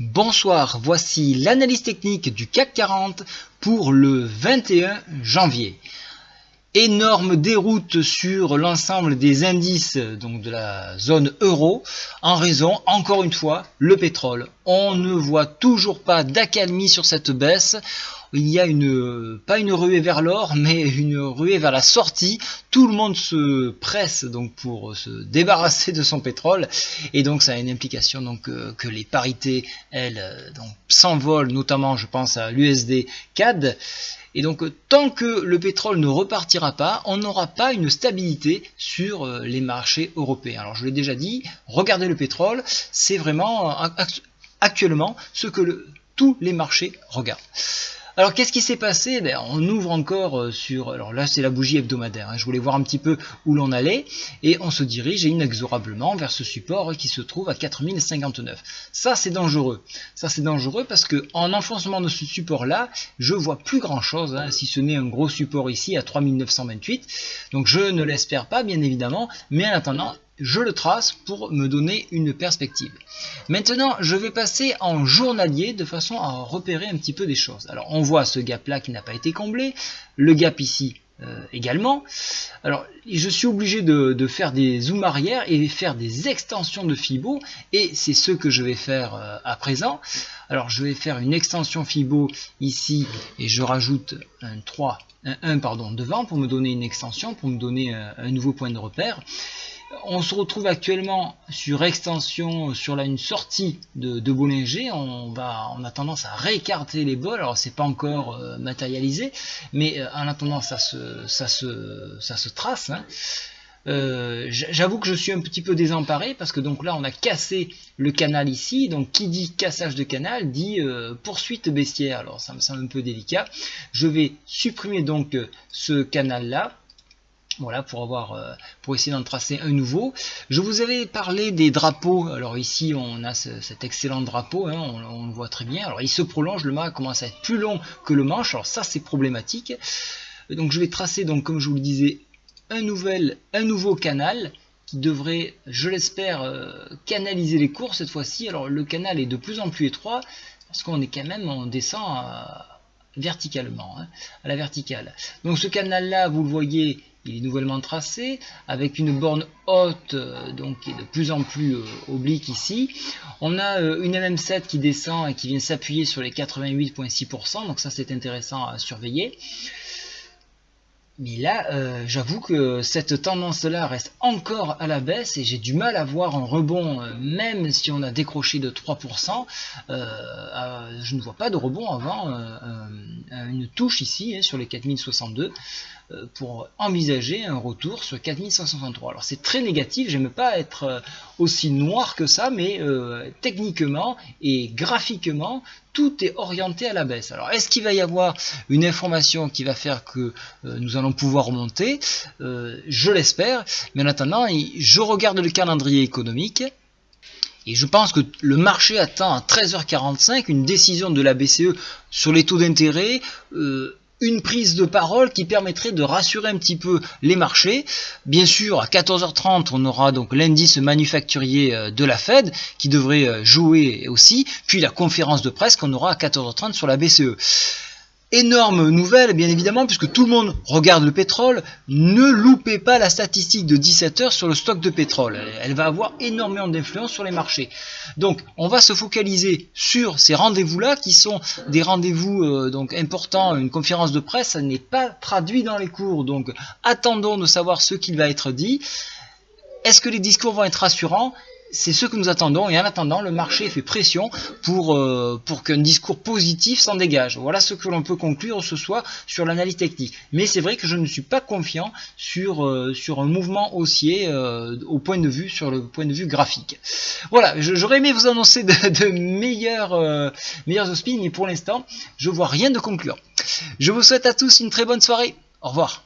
Bonsoir, voici l'analyse technique du CAC 40 pour le 21 janvier. Énorme déroute sur l'ensemble des indices donc de la zone euro en raison, encore une fois, le pétrole. On ne voit toujours pas d'accalmie sur cette baisse. Il y a pas une ruée vers l'or, mais une ruée vers la sortie. Tout le monde se presse donc pour se débarrasser de son pétrole, et donc ça a une implication donc que les parités elles donc s'envolent, notamment je pense à l'USD CAD. Et donc tant que le pétrole ne repartira pas, on n'aura pas une stabilité sur les marchés européens. Alors je l'ai déjà dit, regardez le pétrole, c'est vraiment actuellement ce que tous les marchés regardent. Alors qu'est-ce qui s'est passé? On ouvre encore sur... Alors là c'est la bougie hebdomadaire, je voulais voir un petit peu où l'on allait, et on se dirige inexorablement vers ce support qui se trouve à 4059. Ça c'est dangereux. Ça c'est dangereux parce que en enfoncement de ce support là, je vois plus grand chose, si ce n'est un gros support ici à 3928. Donc je ne l'espère pas bien évidemment, mais en attendant, je le trace pour me donner une perspective. Maintenant, je vais passer en journalier de façon à repérer un petit peu des choses. Alors, on voit ce gap là qui n'a pas été comblé, le gap ici également. Alors, je suis obligé de faire des zooms arrière et faire des extensions de Fibo, et c'est ce que je vais faire à présent. Alors, je vais faire une extension Fibo ici, et je rajoute un 1 devant pour me donner une extension, pour me donner un nouveau point de repère. On se retrouve actuellement sur extension, sur une sortie de Bollinger. On a tendance à réécarter les bols. Alors c'est pas encore matérialisé, mais en attendant ça se trace. J'avoue que je suis un petit peu désemparé parce que donc là on a cassé le canal ici. Donc qui dit cassage de canal dit poursuite baissière. Alors ça me semble un peu délicat. Je vais supprimer donc ce canal là. Voilà, pour essayer d'en tracer un nouveau. Je vous avais parlé des drapeaux. Alors ici, on a cet excellent drapeau, on le voit très bien. Alors il se prolonge, le mât commence à être plus long que le manche. Alors ça, c'est problématique. Donc je vais tracer, donc comme je vous le disais, un nouveau canal qui devrait, je l'espère, canaliser les cours cette fois-ci. Alors le canal est de plus en plus étroit parce qu'on est quand même, on descend verticalement, à la verticale. Donc ce canal-là, vous le voyez, il est nouvellement tracé avec une borne haute donc qui est de plus en plus oblique ici. On a une MM7 qui descend et qui vient s'appuyer sur les 88,6%, donc ça c'est intéressant à surveiller. Mais là, j'avoue que cette tendance-là reste encore à la baisse et j'ai du mal à voir un rebond, même si on a décroché de 3%. Je ne vois pas de rebond avant une touche ici sur les 4062 pour envisager un retour sur 4163. Alors c'est très négatif, j'aime pas être aussi noir que ça, mais techniquement et graphiquement, tout est orienté à la baisse. Alors est-ce qu'il va y avoir une information qui va faire que nous allons pouvoir remonter? Je l'espère, mais en attendant, je regarde le calendrier économique. Et je pense que le marché attend à 13h45 une décision de la BCE sur les taux d'intérêt, une prise de parole qui permettrait de rassurer un petit peu les marchés. Bien sûr, à 14h30, on aura donc l'indice manufacturier de la Fed qui devrait jouer aussi, puis la conférence de presse qu'on aura à 14h30 sur la BCE. Énorme nouvelle, bien évidemment, puisque tout le monde regarde le pétrole. Ne loupez pas la statistique de 17h sur le stock de pétrole. Elle va avoir énormément d'influence sur les marchés. Donc, on va se focaliser sur ces rendez-vous-là, qui sont des rendez-vous donc importants. Une conférence de presse, ça n'est pas traduit dans les cours. Donc, attendons de savoir ce qu'il va être dit. Est-ce que les discours vont être rassurants ? C'est ce que nous attendons, et en attendant, le marché fait pression pour qu'un discours positif s'en dégage. Voilà ce que l'on peut conclure ce soir sur l'analyse technique. Mais c'est vrai que je ne suis pas confiant sur un mouvement haussier sur le point de vue graphique. Voilà, j'aurais aimé vous annoncer de meilleurs auspices, mais pour l'instant, je vois rien de concluant. Je vous souhaite à tous une très bonne soirée. Au revoir.